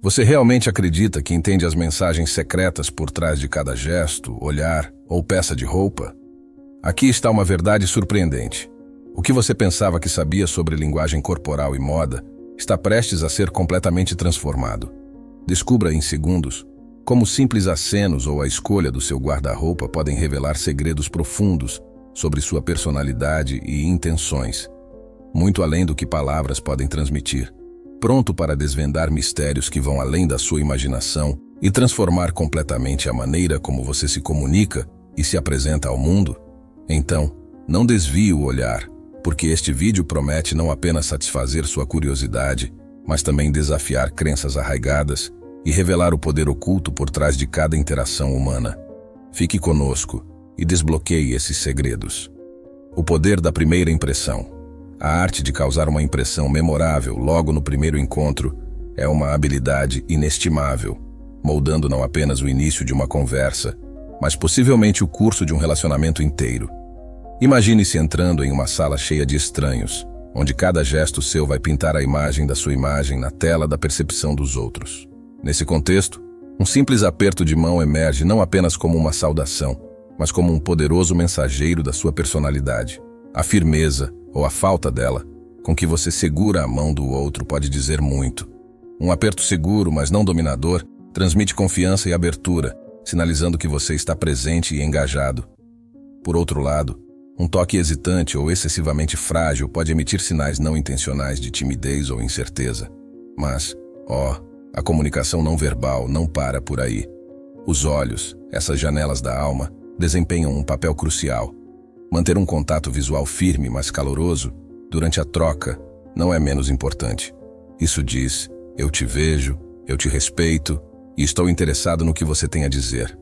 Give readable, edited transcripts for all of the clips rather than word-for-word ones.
Você realmente acredita que entende as mensagens secretas por trás de cada gesto, olhar ou peça de roupa? Aqui está uma verdade surpreendente. O que você pensava que sabia sobre linguagem corporal e moda está prestes a ser completamente transformado. Descubra em segundos como simples acenos ou a escolha do seu guarda-roupa podem revelar segredos profundos sobre sua personalidade e intenções, muito além do que palavras podem transmitir. Pronto para desvendar mistérios que vão além da sua imaginação e transformar completamente a maneira como você se comunica e se apresenta ao mundo? Então, não desvie o olhar, porque este vídeo promete não apenas satisfazer sua curiosidade, mas também desafiar crenças arraigadas e revelar o poder oculto por trás de cada interação humana. Fique conosco e desbloqueie esses segredos. O poder da primeira impressão. A arte de causar uma impressão memorável logo no primeiro encontro é uma habilidade inestimável, moldando não apenas o início de uma conversa, mas possivelmente o curso de um relacionamento inteiro. Imagine-se entrando em uma sala cheia de estranhos, onde cada gesto seu vai pintar a imagem da sua imagem na tela da percepção dos outros. Nesse contexto, um simples aperto de mão emerge não apenas como uma saudação, mas como um poderoso mensageiro da sua personalidade. A firmeza, ou a falta dela, com que você segura a mão do outro pode dizer muito. Um aperto seguro, mas não dominador, transmite confiança e abertura, sinalizando que você está presente e engajado. Por outro lado, um toque hesitante ou excessivamente frágil pode emitir sinais não intencionais de timidez ou incerteza. Mas, a comunicação não verbal não para por aí. Os olhos, essas janelas da alma, desempenham um papel crucial. Manter um contato visual firme, mas caloroso, durante a troca, não é menos importante. Isso diz, eu te vejo, eu te respeito e estou interessado no que você tem a dizer.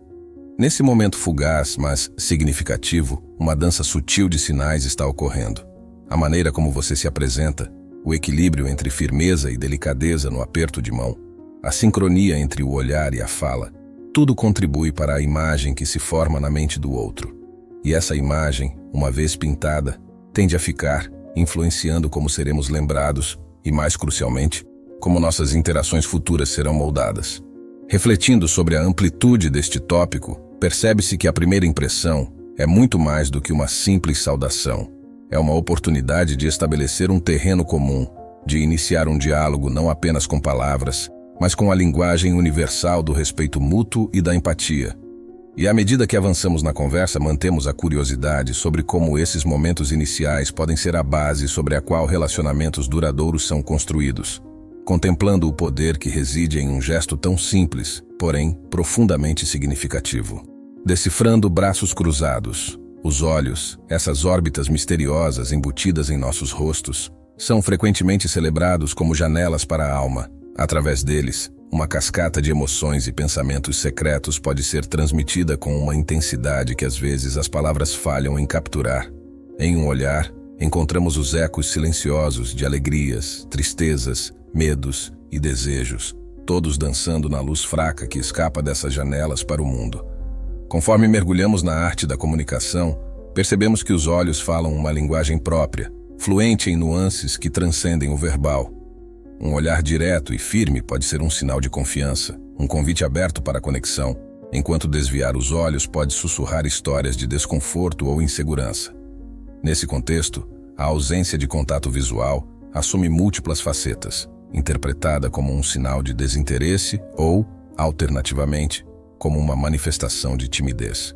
Nesse momento fugaz, mas significativo, uma dança sutil de sinais está ocorrendo. A maneira como você se apresenta, o equilíbrio entre firmeza e delicadeza no aperto de mão, a sincronia entre o olhar e a fala, tudo contribui para a imagem que se forma na mente do outro. E essa imagem, uma vez pintada, tende a ficar, influenciando como seremos lembrados e, mais crucialmente, como nossas interações futuras serão moldadas. Refletindo sobre a amplitude deste tópico, percebe-se que a primeira impressão é muito mais do que uma simples saudação. É uma oportunidade de estabelecer um terreno comum, de iniciar um diálogo não apenas com palavras, mas com a linguagem universal do respeito mútuo e da empatia. E à medida que avançamos na conversa, mantemos a curiosidade sobre como esses momentos iniciais podem ser a base sobre a qual relacionamentos duradouros são construídos, contemplando o poder que reside em um gesto tão simples, porém profundamente significativo. Decifrando braços cruzados, os olhos, essas órbitas misteriosas embutidas em nossos rostos, são frequentemente celebrados como janelas para a alma. Através deles, uma cascata de emoções e pensamentos secretos pode ser transmitida com uma intensidade que às vezes as palavras falham em capturar. Em um olhar, encontramos os ecos silenciosos de alegrias, tristezas, medos e desejos, todos dançando na luz fraca que escapa dessas janelas para o mundo. Conforme mergulhamos na arte da comunicação, percebemos que os olhos falam uma linguagem própria, fluente em nuances que transcendem o verbal. Um olhar direto e firme pode ser um sinal de confiança, um convite aberto para a conexão, enquanto desviar os olhos pode sussurrar histórias de desconforto ou insegurança. Nesse contexto, a ausência de contato visual assume múltiplas facetas, interpretada como um sinal de desinteresse ou, alternativamente, como uma manifestação de timidez.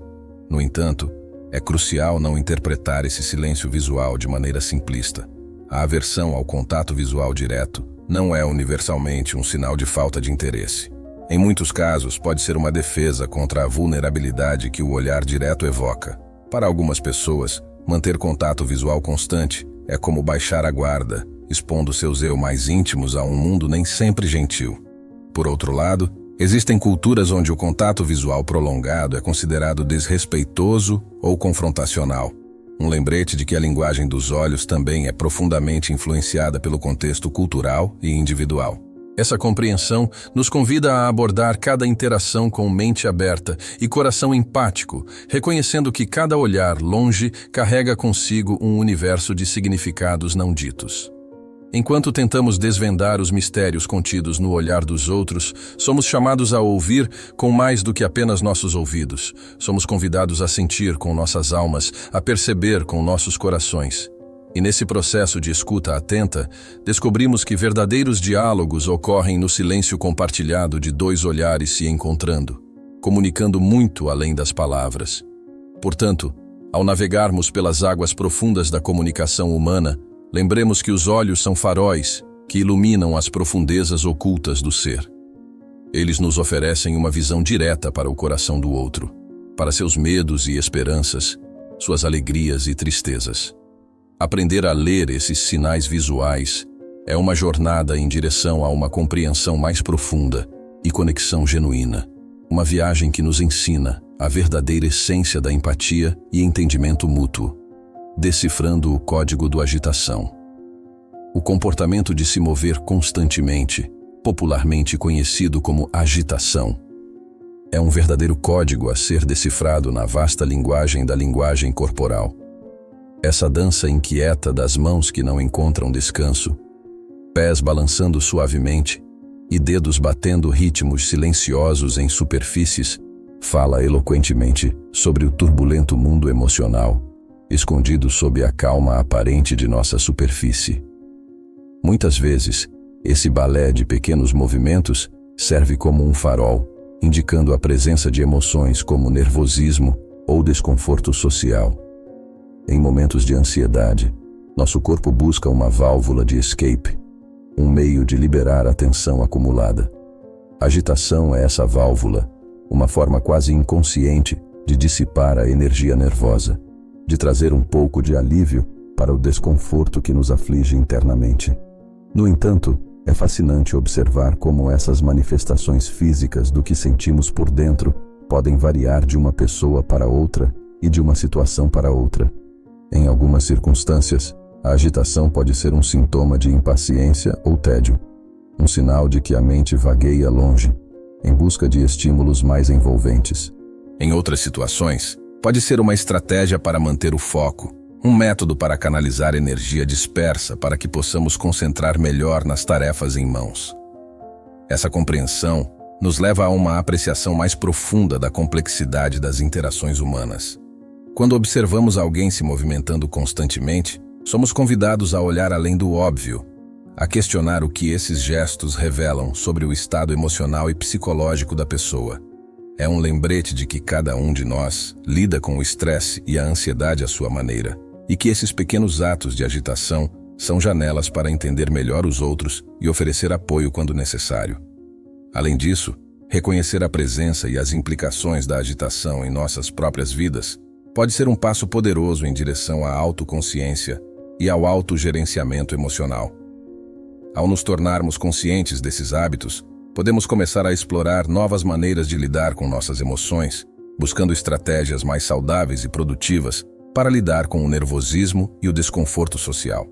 No entanto, é crucial não interpretar esse silêncio visual de maneira simplista. A aversão ao contato visual direto não é universalmente um sinal de falta de interesse. Em muitos casos, pode ser uma defesa contra a vulnerabilidade que o olhar direto evoca. Para algumas pessoas, manter contato visual constante é como baixar a guarda, expondo seus eu mais íntimos a um mundo nem sempre gentil. Por outro lado, existem culturas onde o contato visual prolongado é considerado desrespeitoso ou confrontacional. Um lembrete de que a linguagem dos olhos também é profundamente influenciada pelo contexto cultural e individual. Essa compreensão nos convida a abordar cada interação com mente aberta e coração empático, reconhecendo que cada olhar longe carrega consigo um universo de significados não ditos. Enquanto tentamos desvendar os mistérios contidos no olhar dos outros, somos chamados a ouvir com mais do que apenas nossos ouvidos. Somos convidados a sentir com nossas almas, a perceber com nossos corações. E nesse processo de escuta atenta, descobrimos que verdadeiros diálogos ocorrem no silêncio compartilhado de dois olhares se encontrando, comunicando muito além das palavras. Portanto, ao navegarmos pelas águas profundas da comunicação humana, lembremos que os olhos são faróis que iluminam as profundezas ocultas do ser. Eles nos oferecem uma visão direta para o coração do outro, para seus medos e esperanças, suas alegrias e tristezas. Aprender a ler esses sinais visuais é uma jornada em direção a uma compreensão mais profunda e conexão genuína. Uma viagem que nos ensina a verdadeira essência da empatia e entendimento mútuo, decifrando o código da agitação. O comportamento de se mover constantemente, popularmente conhecido como agitação, é um verdadeiro código a ser decifrado na vasta linguagem da linguagem corporal. Essa dança inquieta das mãos que não encontram descanso, pés balançando suavemente e dedos batendo ritmos silenciosos em superfícies, fala eloquentemente sobre o turbulento mundo emocional, escondido sob a calma aparente de nossa superfície. Muitas vezes, esse balé de pequenos movimentos serve como um farol, indicando a presença de emoções como nervosismo ou desconforto social. Em momentos de ansiedade, nosso corpo busca uma válvula de escape, um meio de liberar a tensão acumulada. Agitação é essa válvula, uma forma quase inconsciente de dissipar a energia nervosa, de trazer um pouco de alívio para o desconforto que nos aflige internamente. No entanto, é fascinante observar como essas manifestações físicas do que sentimos por dentro podem variar de uma pessoa para outra e de uma situação para outra. Em algumas circunstâncias, a agitação pode ser um sintoma de impaciência ou tédio, um sinal de que a mente vagueia longe, em busca de estímulos mais envolventes. Em outras situações, pode ser uma estratégia para manter o foco, um método para canalizar energia dispersa para que possamos concentrar melhor nas tarefas em mãos. Essa compreensão nos leva a uma apreciação mais profunda da complexidade das interações humanas. Quando observamos alguém se movimentando constantemente, somos convidados a olhar além do óbvio, a questionar o que esses gestos revelam sobre o estado emocional e psicológico da pessoa. É um lembrete de que cada um de nós lida com o estresse e a ansiedade à sua maneira, e que esses pequenos atos de agitação são janelas para entender melhor os outros e oferecer apoio quando necessário. Além disso, reconhecer a presença e as implicações da agitação em nossas próprias vidas pode ser um passo poderoso em direção à autoconsciência e ao autogerenciamento emocional. Ao nos tornarmos conscientes desses hábitos, podemos começar a explorar novas maneiras de lidar com nossas emoções, buscando estratégias mais saudáveis e produtivas para lidar com o nervosismo e o desconforto social.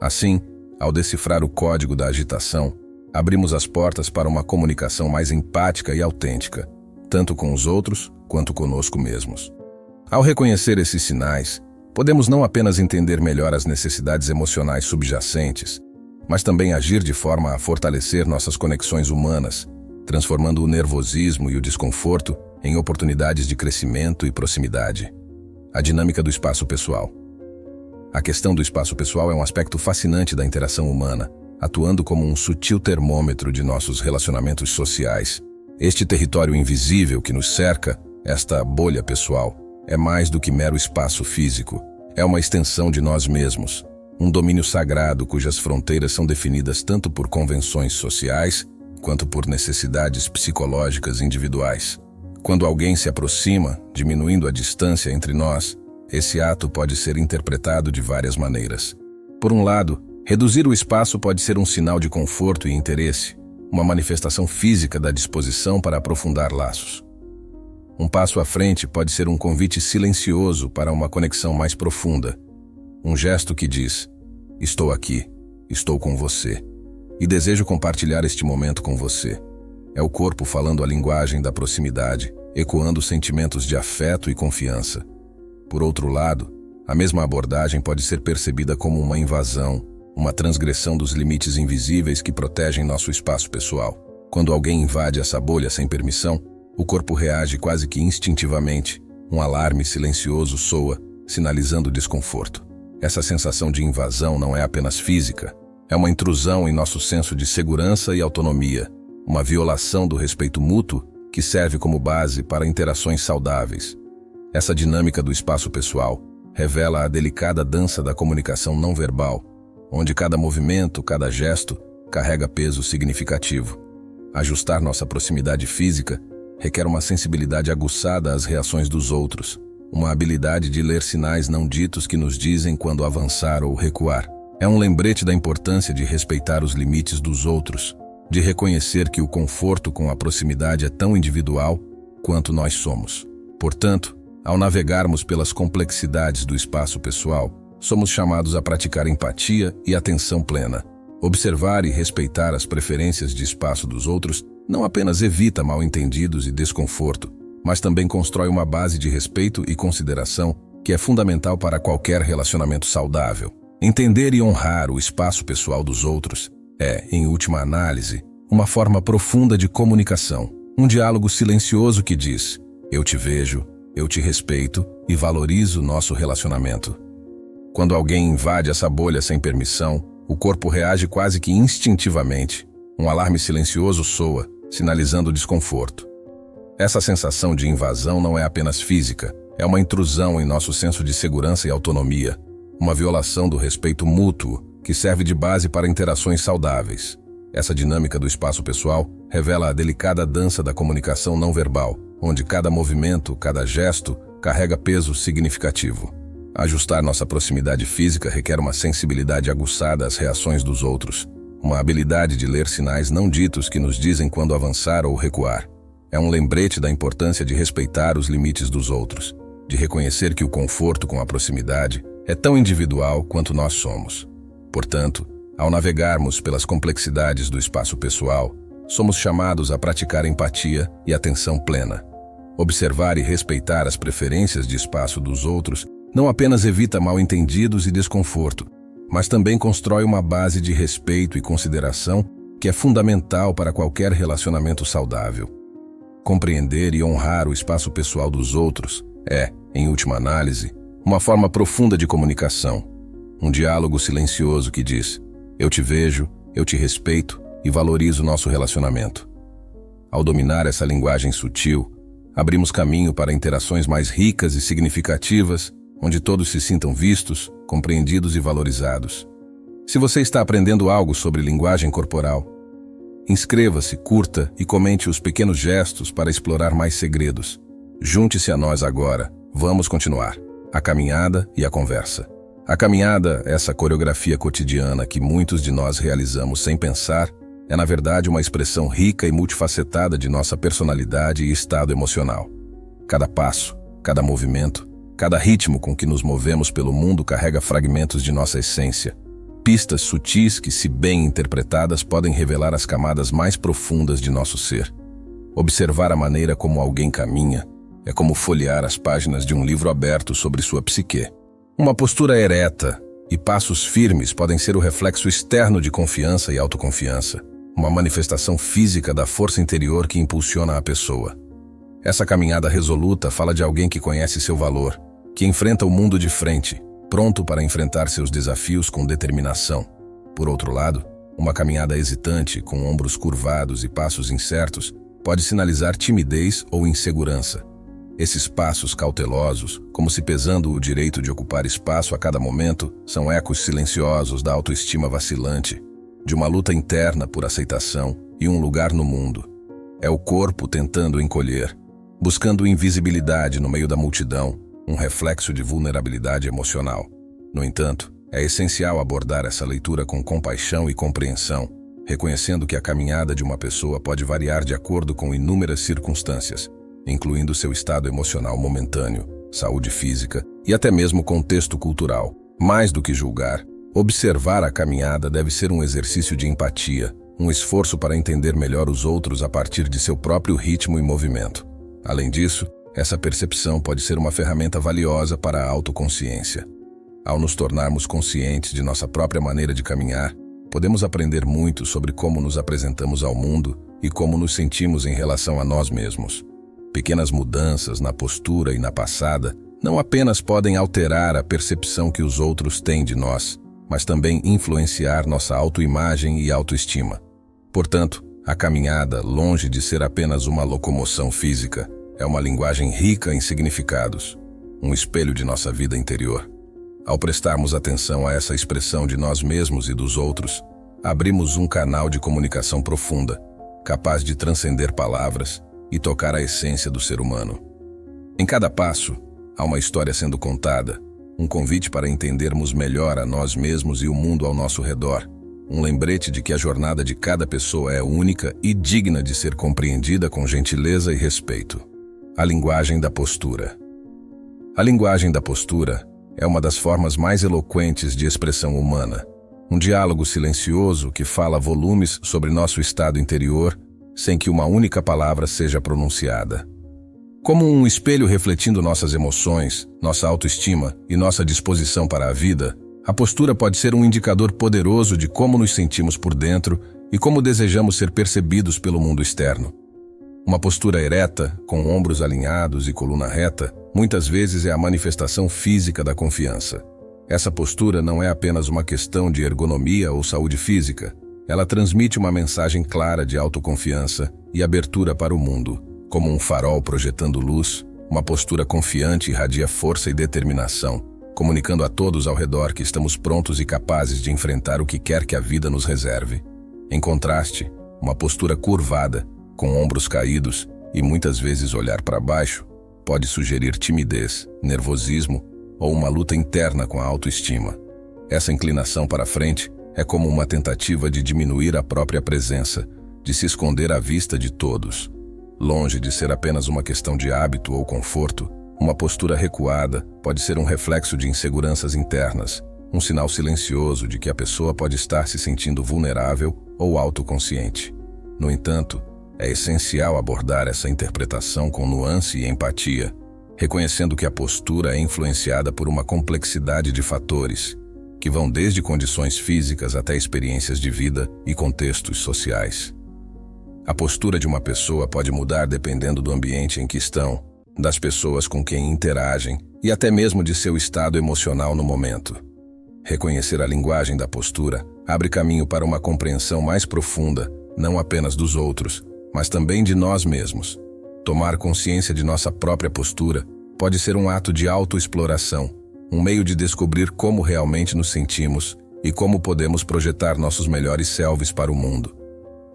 Assim, ao decifrar o código da agitação, abrimos as portas para uma comunicação mais empática e autêntica, tanto com os outros quanto conosco mesmos. Ao reconhecer esses sinais, podemos não apenas entender melhor as necessidades emocionais subjacentes, mas também agir de forma a fortalecer nossas conexões humanas, transformando o nervosismo e o desconforto em oportunidades de crescimento e proximidade. A dinâmica do espaço pessoal. A questão do espaço pessoal é um aspecto fascinante da interação humana, atuando como um sutil termômetro de nossos relacionamentos sociais. Este território invisível que nos cerca, esta bolha pessoal, é mais do que mero espaço físico. É uma extensão de nós mesmos, um domínio sagrado cujas fronteiras são definidas tanto por convenções sociais quanto por necessidades psicológicas individuais. Quando alguém se aproxima, diminuindo a distância entre nós, esse ato pode ser interpretado de várias maneiras. Por um lado, reduzir o espaço pode ser um sinal de conforto e interesse, uma manifestação física da disposição para aprofundar laços. Um passo à frente pode ser um convite silencioso para uma conexão mais profunda, um gesto que diz: estou aqui, estou com você, e desejo compartilhar este momento com você. É o corpo falando a linguagem da proximidade, ecoando sentimentos de afeto e confiança. Por outro lado, a mesma abordagem pode ser percebida como uma invasão, uma transgressão dos limites invisíveis que protegem nosso espaço pessoal. Quando alguém invade essa bolha sem permissão, o corpo reage quase que instintivamente. Um alarme silencioso soa, sinalizando desconforto. Essa sensação de invasão não é apenas física, é uma intrusão em nosso senso de segurança e autonomia, uma violação do respeito mútuo que serve como base para interações saudáveis. Essa dinâmica do espaço pessoal revela a delicada dança da comunicação não verbal, onde cada movimento, cada gesto, carrega peso significativo. Ajustar nossa proximidade física requer uma sensibilidade aguçada às reações dos outros, uma habilidade de ler sinais não ditos que nos dizem quando avançar ou recuar. É um lembrete da importância de respeitar os limites dos outros, de reconhecer que o conforto com a proximidade é tão individual quanto nós somos. Portanto, ao navegarmos pelas complexidades do espaço pessoal, somos chamados a praticar empatia e atenção plena. Observar e respeitar as preferências de espaço dos outros não apenas evita mal-entendidos e desconforto, mas também constrói uma base de respeito e consideração que é fundamental para qualquer relacionamento saudável. Entender e honrar o espaço pessoal dos outros é, em última análise, uma forma profunda de comunicação, um diálogo silencioso que diz: eu te vejo, eu te respeito e valorizo nosso relacionamento. Quando alguém invade essa bolha sem permissão, o corpo reage quase que instintivamente. Um alarme silencioso soa, sinalizando desconforto. Essa sensação de invasão não é apenas física, é uma intrusão em nosso senso de segurança e autonomia, uma violação do respeito mútuo que serve de base para interações saudáveis. Essa dinâmica do espaço pessoal revela a delicada dança da comunicação não verbal, onde cada movimento, cada gesto, carrega peso significativo. Ajustar nossa proximidade física requer uma sensibilidade aguçada às reações dos outros, uma habilidade de ler sinais não ditos que nos dizem quando avançar ou recuar. É um lembrete da importância de respeitar os limites dos outros, de reconhecer que o conforto com a proximidade é tão individual quanto nós somos. Portanto, ao navegarmos pelas complexidades do espaço pessoal, somos chamados a praticar empatia e atenção plena. Observar e respeitar as preferências de espaço dos outros não apenas evita mal-entendidos e desconforto, mas também constrói uma base de respeito e consideração que é fundamental para qualquer relacionamento saudável. Compreender e honrar o espaço pessoal dos outros é, em última análise, uma forma profunda de comunicação, um diálogo silencioso que diz: eu te vejo, eu te respeito e valorizo nosso relacionamento. Ao dominar essa linguagem sutil, abrimos caminho para interações mais ricas e significativas, onde todos se sintam vistos, compreendidos e valorizados. Se você está aprendendo algo sobre linguagem corporal, inscreva-se, curta e comente os pequenos gestos para explorar mais segredos. Junte-se a nós agora. Vamos continuar a caminhada e a conversa. A caminhada, essa coreografia cotidiana que muitos de nós realizamos sem pensar, é na verdade uma expressão rica e multifacetada de nossa personalidade e estado emocional. Cada passo, cada movimento, cada ritmo com que nos movemos pelo mundo carrega fragmentos de nossa essência. Pistas sutis que, se bem interpretadas, podem revelar as camadas mais profundas de nosso ser. Observar a maneira como alguém caminha é como folhear as páginas de um livro aberto sobre sua psique. Uma postura ereta e passos firmes podem ser o reflexo externo de confiança e autoconfiança, uma manifestação física da força interior que impulsiona a pessoa. Essa caminhada resoluta fala de alguém que conhece seu valor, que enfrenta o mundo de frente, pronto para enfrentar seus desafios com determinação. Por outro lado, uma caminhada hesitante, com ombros curvados e passos incertos, pode sinalizar timidez ou insegurança. Esses passos cautelosos, como se pesando o direito de ocupar espaço a cada momento, são ecos silenciosos da autoestima vacilante, de uma luta interna por aceitação e um lugar no mundo. É o corpo tentando encolher, buscando invisibilidade no meio da multidão, um reflexo de vulnerabilidade emocional. No entanto, é essencial abordar essa leitura com compaixão e compreensão, reconhecendo que a caminhada de uma pessoa pode variar de acordo com inúmeras circunstâncias, incluindo seu estado emocional momentâneo, saúde física e até mesmo contexto cultural. Mais do que julgar, observar a caminhada deve ser um exercício de empatia, um esforço para entender melhor os outros a partir de seu próprio ritmo e movimento. Além disso, essa percepção pode ser uma ferramenta valiosa para a autoconsciência. Ao nos tornarmos conscientes de nossa própria maneira de caminhar, podemos aprender muito sobre como nos apresentamos ao mundo e como nos sentimos em relação a nós mesmos. Pequenas mudanças na postura e na passada não apenas podem alterar a percepção que os outros têm de nós, mas também influenciar nossa autoimagem e autoestima. Portanto, a caminhada, longe de ser apenas uma locomoção física, é uma linguagem rica em significados, um espelho de nossa vida interior. Ao prestarmos atenção a essa expressão de nós mesmos e dos outros, abrimos um canal de comunicação profunda, capaz de transcender palavras e tocar a essência do ser humano. Em cada passo, há uma história sendo contada, um convite para entendermos melhor a nós mesmos e o mundo ao nosso redor, um lembrete de que a jornada de cada pessoa é única e digna de ser compreendida com gentileza e respeito. A linguagem da postura. A linguagem da postura é uma das formas mais eloquentes de expressão humana, um diálogo silencioso que fala volumes sobre nosso estado interior sem que uma única palavra seja pronunciada. Como um espelho refletindo nossas emoções, nossa autoestima e nossa disposição para a vida, a postura pode ser um indicador poderoso de como nos sentimos por dentro e como desejamos ser percebidos pelo mundo externo. Uma postura ereta, com ombros alinhados e coluna reta, muitas vezes é a manifestação física da confiança. Essa postura não é apenas uma questão de ergonomia ou saúde física. Ela transmite uma mensagem clara de autoconfiança e abertura para o mundo. Como um farol projetando luz, uma postura confiante irradia força e determinação, comunicando a todos ao redor que estamos prontos e capazes de enfrentar o que quer que a vida nos reserve. Em contraste, uma postura curvada, com ombros caídos e muitas vezes olhar para baixo, pode sugerir timidez, nervosismo ou uma luta interna com a autoestima. Essa inclinação para frente é como uma tentativa de diminuir a própria presença, de se esconder à vista de todos. Longe de ser apenas uma questão de hábito ou conforto, uma postura recuada pode ser um reflexo de inseguranças internas, um sinal silencioso de que a pessoa pode estar se sentindo vulnerável ou autoconsciente. No entanto, é essencial abordar essa interpretação com nuance e empatia, reconhecendo que a postura é influenciada por uma complexidade de fatores, que vão desde condições físicas até experiências de vida e contextos sociais. A postura de uma pessoa pode mudar dependendo do ambiente em que estão, das pessoas com quem interagem e até mesmo de seu estado emocional no momento. Reconhecer a linguagem da postura abre caminho para uma compreensão mais profunda, não apenas dos outros, mas também de nós mesmos. Tomar consciência de nossa própria postura pode ser um ato de autoexploração, um meio de descobrir como realmente nos sentimos e como podemos projetar nossos melhores selves para o mundo.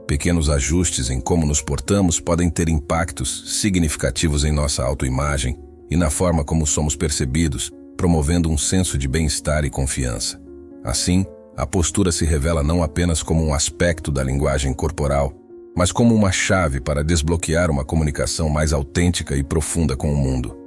Pequenos ajustes em como nos portamos podem ter impactos significativos em nossa autoimagem e na forma como somos percebidos, promovendo um senso de bem-estar e confiança. Assim, a postura se revela não apenas como um aspecto da linguagem corporal, mas como uma chave para desbloquear uma comunicação mais autêntica e profunda com o mundo.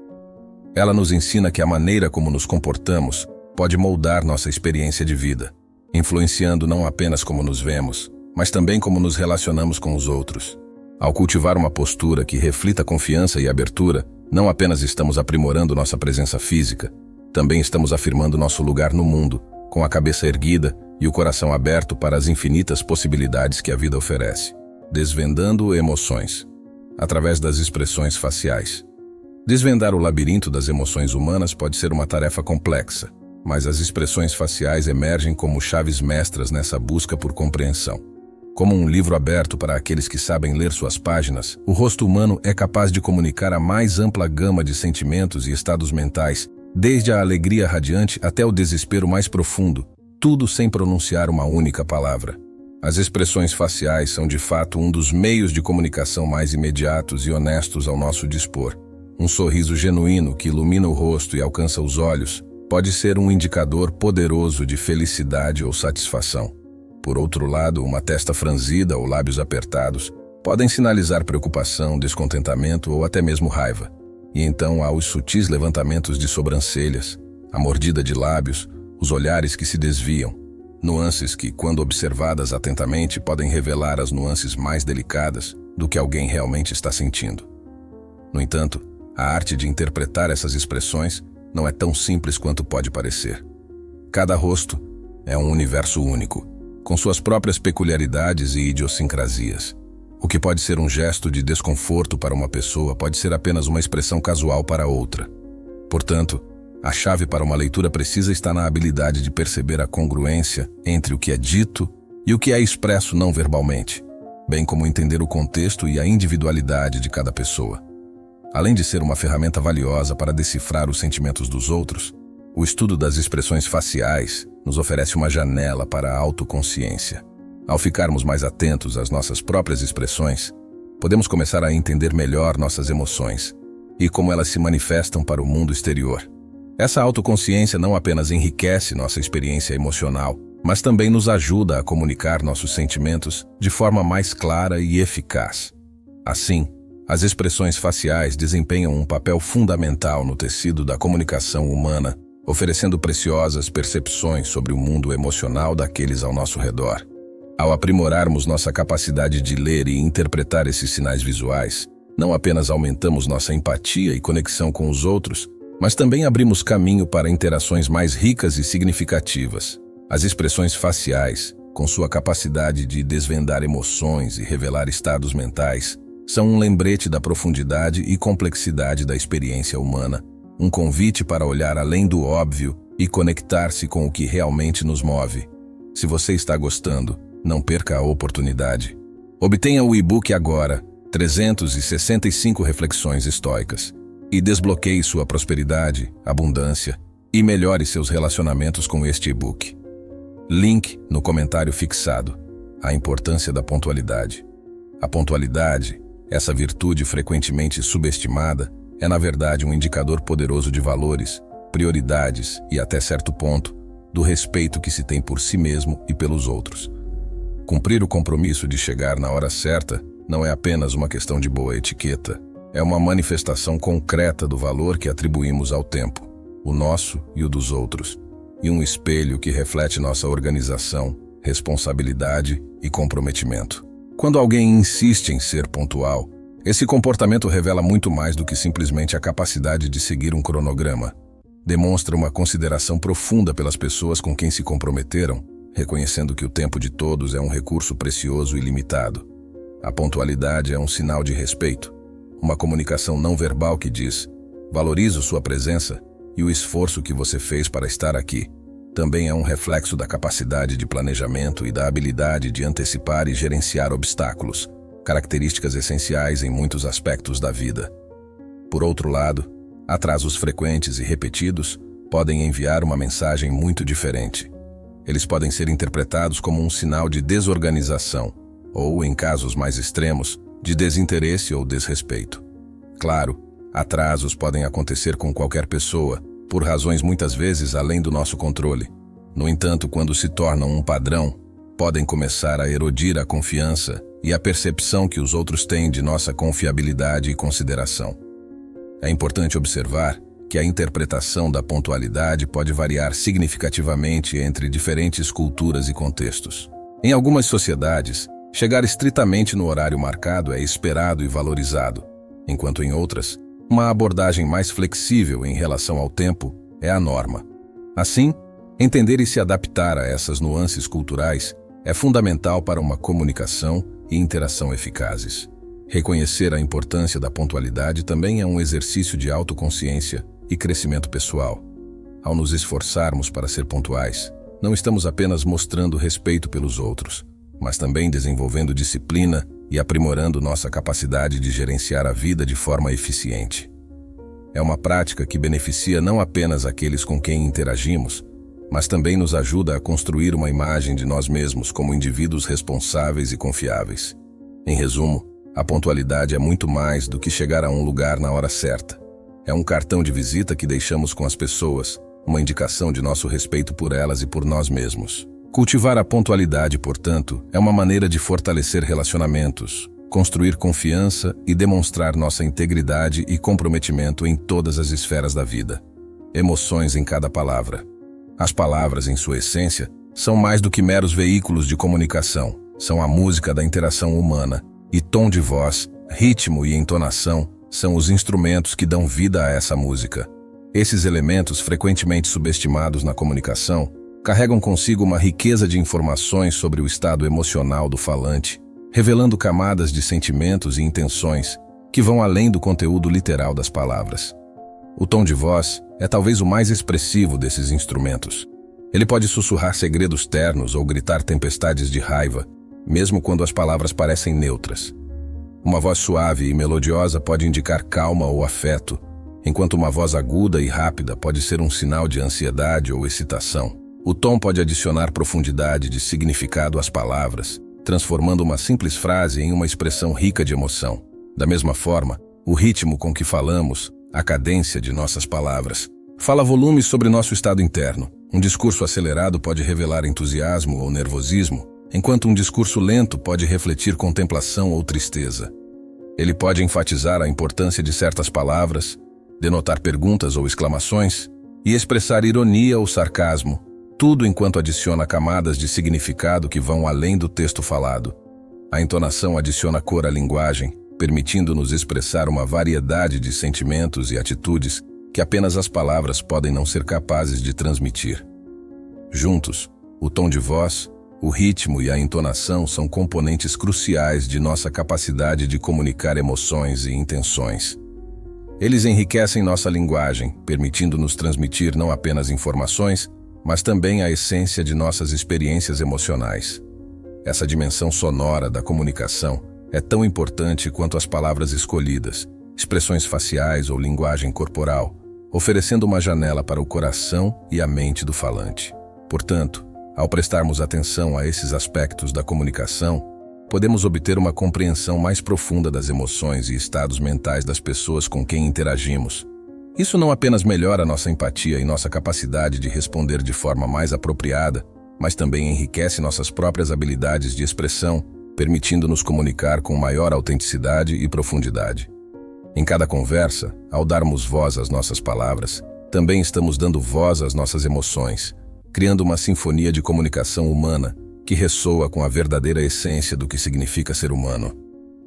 Ela nos ensina que a maneira como nos comportamos pode moldar nossa experiência de vida, influenciando não apenas como nos vemos, mas também como nos relacionamos com os outros. Ao cultivar uma postura que reflita confiança e abertura, não apenas estamos aprimorando nossa presença física, também estamos afirmando nosso lugar no mundo, com a cabeça erguida e o coração aberto para as infinitas possibilidades que a vida oferece. Desvendando emoções, através das expressões faciais. Desvendar o labirinto das emoções humanas pode ser uma tarefa complexa, mas as expressões faciais emergem como chaves mestras nessa busca por compreensão. Como um livro aberto para aqueles que sabem ler suas páginas, o rosto humano é capaz de comunicar a mais ampla gama de sentimentos e estados mentais, desde a alegria radiante até o desespero mais profundo, tudo sem pronunciar uma única palavra. As expressões faciais são de fato um dos meios de comunicação mais imediatos e honestos ao nosso dispor. Um sorriso genuíno que ilumina o rosto e alcança os olhos pode ser um indicador poderoso de felicidade ou satisfação. Por outro lado, uma testa franzida ou lábios apertados podem sinalizar preocupação, descontentamento ou até mesmo raiva. E então há os sutis levantamentos de sobrancelhas, a mordida de lábios, os olhares que se desviam. Nuances que, quando observadas atentamente, podem revelar as nuances mais delicadas do que alguém realmente está sentindo. No entanto, a arte de interpretar essas expressões não é tão simples quanto pode parecer. Cada rosto é um universo único, com suas próprias peculiaridades e idiosincrasias. O que pode ser um gesto de desconforto para uma pessoa pode ser apenas uma expressão casual para outra. Portanto, a chave para uma leitura precisa está na habilidade de perceber a congruência entre o que é dito e o que é expresso não verbalmente, bem como entender o contexto e a individualidade de cada pessoa. Além de ser uma ferramenta valiosa para decifrar os sentimentos dos outros, o estudo das expressões faciais nos oferece uma janela para a autoconsciência. Ao ficarmos mais atentos às nossas próprias expressões, podemos começar a entender melhor nossas emoções e como elas se manifestam para o mundo exterior. Essa autoconsciência não apenas enriquece nossa experiência emocional, mas também nos ajuda a comunicar nossos sentimentos de forma mais clara e eficaz. Assim, as expressões faciais desempenham um papel fundamental no tecido da comunicação humana, oferecendo preciosas percepções sobre o mundo emocional daqueles ao nosso redor. Ao aprimorarmos nossa capacidade de ler e interpretar esses sinais visuais, não apenas aumentamos nossa empatia e conexão com os outros, mas também abrimos caminho para interações mais ricas e significativas. As expressões faciais, com sua capacidade de desvendar emoções e revelar estados mentais, são um lembrete da profundidade e complexidade da experiência humana, um convite para olhar além do óbvio e conectar-se com o que realmente nos move. Se você está gostando, não perca a oportunidade. Obtenha o e-book agora, 365 reflexões estoicas, e desbloqueie sua prosperidade, abundância e melhore seus relacionamentos com este e-book. Link no comentário fixado. A importância da pontualidade. A pontualidade, essa virtude frequentemente subestimada, é na verdade um indicador poderoso de valores, prioridades e, até certo ponto, do respeito que se tem por si mesmo e pelos outros. Cumprir o compromisso de chegar na hora certa não é apenas uma questão de boa etiqueta, é uma manifestação concreta do valor que atribuímos ao tempo, o nosso e o dos outros, e um espelho que reflete nossa organização, responsabilidade e comprometimento. Quando alguém insiste em ser pontual, esse comportamento revela muito mais do que simplesmente a capacidade de seguir um cronograma. Demonstra uma consideração profunda pelas pessoas com quem se comprometeram, reconhecendo que o tempo de todos é um recurso precioso e limitado. A pontualidade é um sinal de respeito, uma comunicação não verbal que diz: valorizo sua presença e o esforço que você fez para estar aqui. Também é um reflexo da capacidade de planejamento e da habilidade de antecipar e gerenciar obstáculos, características essenciais em muitos aspectos da vida. Por outro lado, atrasos frequentes e repetidos podem enviar uma mensagem muito diferente. Eles podem ser interpretados como um sinal de desorganização ou, em casos mais extremos, de desinteresse ou desrespeito. Claro, atrasos podem acontecer com qualquer pessoa, por razões muitas vezes além do nosso controle. No entanto, quando se tornam um padrão, podem começar a erodir a confiança e a percepção que os outros têm de nossa confiabilidade e consideração. É importante observar que a interpretação da pontualidade pode variar significativamente entre diferentes culturas e contextos. Em algumas sociedades, chegar estritamente no horário marcado é esperado e valorizado, enquanto em outras, uma abordagem mais flexível em relação ao tempo é a norma. Assim, entender e se adaptar a essas nuances culturais é fundamental para uma comunicação e interação eficazes. Reconhecer a importância da pontualidade também é um exercício de autoconsciência e crescimento pessoal. Ao nos esforçarmos para ser pontuais, não estamos apenas mostrando respeito pelos outros, mas também desenvolvendo disciplina e aprimorando nossa capacidade de gerenciar a vida de forma eficiente. É uma prática que beneficia não apenas aqueles com quem interagimos, mas também nos ajuda a construir uma imagem de nós mesmos como indivíduos responsáveis e confiáveis. Em resumo, a pontualidade é muito mais do que chegar a um lugar na hora certa. É um cartão de visita que deixamos com as pessoas, uma indicação de nosso respeito por elas e por nós mesmos. Cultivar a pontualidade, portanto, é uma maneira de fortalecer relacionamentos, construir confiança e demonstrar nossa integridade e comprometimento em todas as esferas da vida. Emoções em cada palavra. As palavras, em sua essência, são mais do que meros veículos de comunicação. São a música da interação humana, e tom de voz, ritmo e entonação são os instrumentos que dão vida a essa música. Esses elementos, frequentemente subestimados na comunicação, carregam consigo uma riqueza de informações sobre o estado emocional do falante, revelando camadas de sentimentos e intenções que vão além do conteúdo literal das palavras. O tom de voz é talvez o mais expressivo desses instrumentos. Ele pode sussurrar segredos ternos ou gritar tempestades de raiva, mesmo quando as palavras parecem neutras. Uma voz suave e melodiosa pode indicar calma ou afeto, enquanto uma voz aguda e rápida pode ser um sinal de ansiedade ou excitação. O tom pode adicionar profundidade de significado às palavras, transformando uma simples frase em uma expressão rica de emoção. Da mesma forma, o ritmo com que falamos, a cadência de nossas palavras, fala volumes sobre nosso estado interno. Um discurso acelerado pode revelar entusiasmo ou nervosismo, enquanto um discurso lento pode refletir contemplação ou tristeza. Ele pode enfatizar a importância de certas palavras, denotar perguntas ou exclamações, e expressar ironia ou sarcasmo, tudo enquanto adiciona camadas de significado que vão além do texto falado. A entonação adiciona cor à linguagem, permitindo-nos expressar uma variedade de sentimentos e atitudes que apenas as palavras podem não ser capazes de transmitir. Juntos, o tom de voz, o ritmo e a entonação são componentes cruciais de nossa capacidade de comunicar emoções e intenções. Eles enriquecem nossa linguagem, permitindo-nos transmitir não apenas informações, mas também a essência de nossas experiências emocionais. Essa dimensão sonora da comunicação é tão importante quanto as palavras escolhidas, expressões faciais ou linguagem corporal, oferecendo uma janela para o coração e a mente do falante. Portanto, ao prestarmos atenção a esses aspectos da comunicação, podemos obter uma compreensão mais profunda das emoções e estados mentais das pessoas com quem interagimos. Isso não apenas melhora nossa empatia e nossa capacidade de responder de forma mais apropriada, mas também enriquece nossas próprias habilidades de expressão, permitindo-nos comunicar com maior autenticidade e profundidade. Em cada conversa, ao darmos voz às nossas palavras, também estamos dando voz às nossas emoções, criando uma sinfonia de comunicação humana que ressoa com a verdadeira essência do que significa ser humano.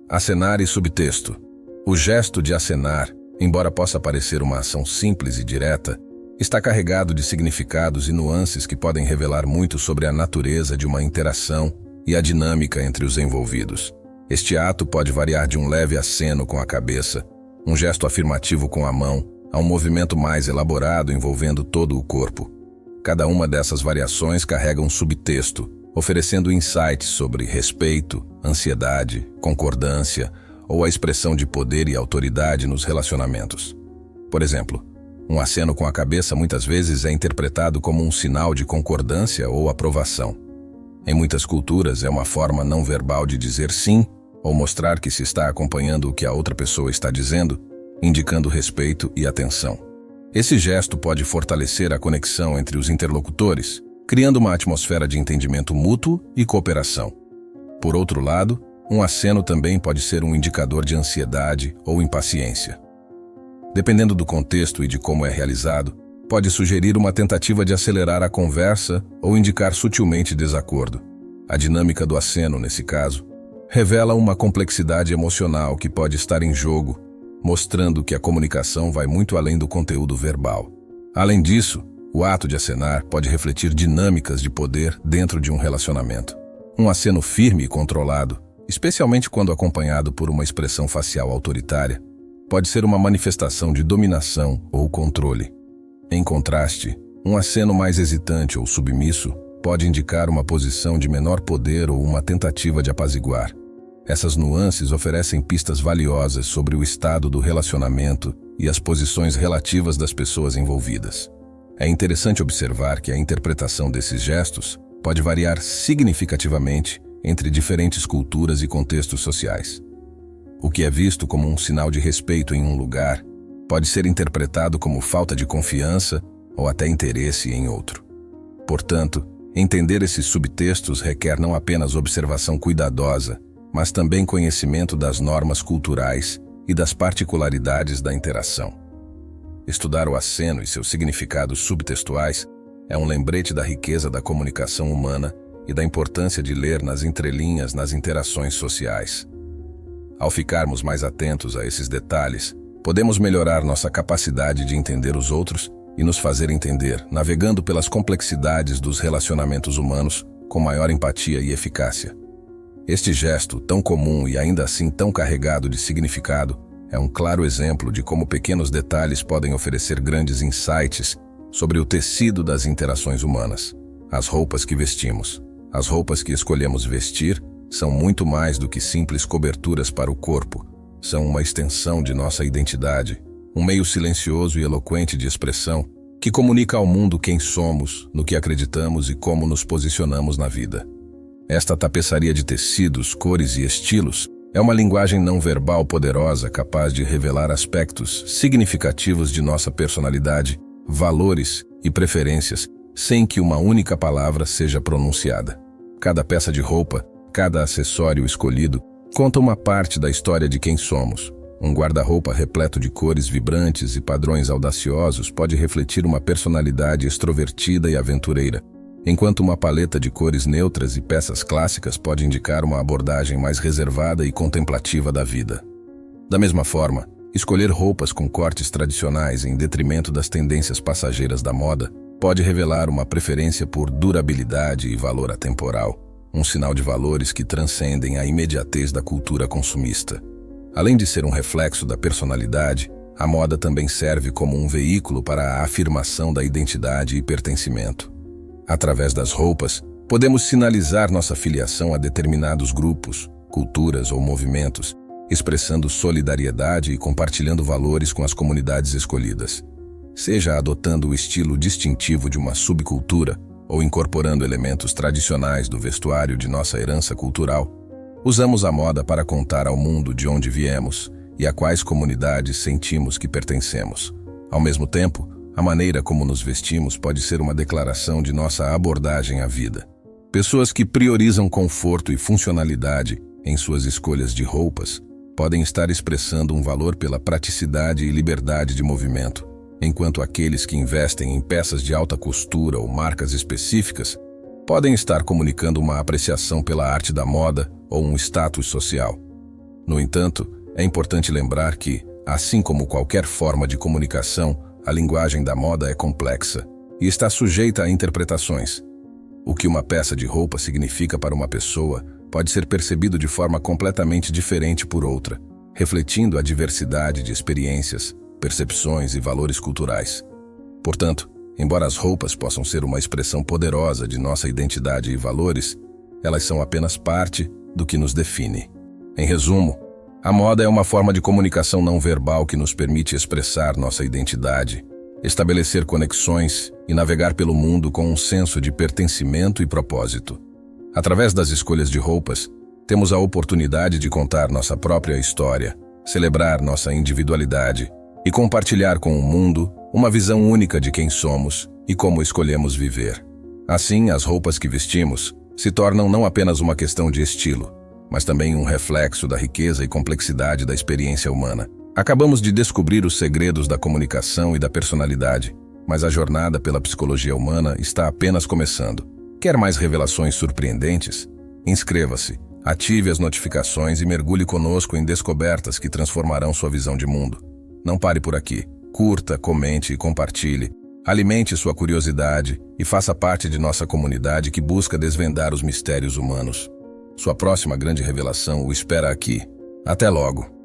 Acenar e subtexto. O gesto de acenar, embora possa parecer uma ação simples e direta, está carregado de significados e nuances que podem revelar muito sobre a natureza de uma interação e a dinâmica entre os envolvidos. Este ato pode variar de um leve aceno com a cabeça, um gesto afirmativo com a mão, a um movimento mais elaborado envolvendo todo o corpo. Cada uma dessas variações carrega um subtexto, oferecendo insights sobre respeito, ansiedade, concordância ou a expressão de poder e autoridade nos relacionamentos. Por exemplo, um aceno com a cabeça muitas vezes é interpretado como um sinal de concordância ou aprovação. Em muitas culturas é uma forma não verbal de dizer sim ou mostrar que se está acompanhando o que a outra pessoa está dizendo, indicando respeito e atenção. Esse gesto pode fortalecer a conexão entre os interlocutores, criando uma atmosfera de entendimento mútuo e cooperação. Por outro lado, um aceno também pode ser um indicador de ansiedade ou impaciência. Dependendo do contexto e de como é realizado, pode sugerir uma tentativa de acelerar a conversa ou indicar sutilmente desacordo. A dinâmica do aceno, nesse caso, revela uma complexidade emocional que pode estar em jogo, mostrando que a comunicação vai muito além do conteúdo verbal. Além disso, o ato de acenar pode refletir dinâmicas de poder dentro de um relacionamento. Um aceno firme e controlado, especialmente quando acompanhado por uma expressão facial autoritária, pode ser uma manifestação de dominação ou controle. Em contraste, um aceno mais hesitante ou submisso pode indicar uma posição de menor poder ou uma tentativa de apaziguar. Essas nuances oferecem pistas valiosas sobre o estado do relacionamento e as posições relativas das pessoas envolvidas. É interessante observar que a interpretação desses gestos pode variar significativamente entre diferentes culturas e contextos sociais. O que é visto como um sinal de respeito em um lugar pode ser interpretado como falta de confiança ou até interesse em outro. Portanto, entender esses subtextos requer não apenas observação cuidadosa, mas também conhecimento das normas culturais e das particularidades da interação. Estudar o aceno e seus significados subtextuais é um lembrete da riqueza da comunicação humana e da importância de ler nas entrelinhas nas interações sociais. Ao ficarmos mais atentos a esses detalhes, podemos melhorar nossa capacidade de entender os outros e nos fazer entender, navegando pelas complexidades dos relacionamentos humanos com maior empatia e eficácia. Este gesto, tão comum e ainda assim tão carregado de significado, é um claro exemplo de como pequenos detalhes podem oferecer grandes insights sobre o tecido das interações humanas. As roupas que vestimos, as roupas que escolhemos vestir, são muito mais do que simples coberturas para o corpo. São uma extensão de nossa identidade, um meio silencioso e eloquente de expressão que comunica ao mundo quem somos, no que acreditamos e como nos posicionamos na vida. Esta tapeçaria de tecidos, cores e estilos é uma linguagem não verbal poderosa capaz de revelar aspectos significativos de nossa personalidade, valores e preferências, sem que uma única palavra seja pronunciada. Cada peça de roupa, cada acessório escolhido, conta uma parte da história de quem somos. Um guarda-roupa repleto de cores vibrantes e padrões audaciosos pode refletir uma personalidade extrovertida e aventureira, enquanto uma paleta de cores neutras e peças clássicas pode indicar uma abordagem mais reservada e contemplativa da vida. Da mesma forma, escolher roupas com cortes tradicionais em detrimento das tendências passageiras da moda pode revelar uma preferência por durabilidade e valor atemporal, um sinal de valores que transcendem a imediatez da cultura consumista. Além de ser um reflexo da personalidade, a moda também serve como um veículo para a afirmação da identidade e pertencimento. Através das roupas, podemos sinalizar nossa filiação a determinados grupos, culturas ou movimentos, expressando solidariedade e compartilhando valores com as comunidades escolhidas. Seja adotando o estilo distintivo de uma subcultura ou incorporando elementos tradicionais do vestuário de nossa herança cultural, usamos a moda para contar ao mundo de onde viemos e a quais comunidades sentimos que pertencemos. Ao mesmo tempo, a maneira como nos vestimos pode ser uma declaração de nossa abordagem à vida. Pessoas que priorizam conforto e funcionalidade em suas escolhas de roupas podem estar expressando um valor pela praticidade e liberdade de movimento, enquanto aqueles que investem em peças de alta costura ou marcas específicas podem estar comunicando uma apreciação pela arte da moda ou um status social. No entanto, é importante lembrar que, assim como qualquer forma de comunicação, a linguagem da moda é complexa e está sujeita a interpretações. O que uma peça de roupa significa para uma pessoa pode ser percebido de forma completamente diferente por outra, refletindo a diversidade de experiências, percepções e valores culturais. Portanto, embora as roupas possam ser uma expressão poderosa de nossa identidade e valores, elas são apenas parte do que nos define. Em resumo, a moda é uma forma de comunicação não verbal que nos permite expressar nossa identidade, estabelecer conexões e navegar pelo mundo com um senso de pertencimento e propósito. Através das escolhas de roupas, temos a oportunidade de contar nossa própria história, celebrar nossa individualidade e compartilhar com o mundo uma visão única de quem somos e como escolhemos viver. Assim, as roupas que vestimos se tornam não apenas uma questão de estilo, mas também um reflexo da riqueza e complexidade da experiência humana. Acabamos de descobrir os segredos da comunicação e da personalidade, mas a jornada pela psicologia humana está apenas começando. Quer mais revelações surpreendentes? Inscreva-se, ative as notificações e mergulhe conosco em descobertas que transformarão sua visão de mundo. Não pare por aqui. Curta, comente e compartilhe. Alimente sua curiosidade e faça parte de nossa comunidade que busca desvendar os mistérios humanos. Sua próxima grande revelação o espera aqui. Até logo!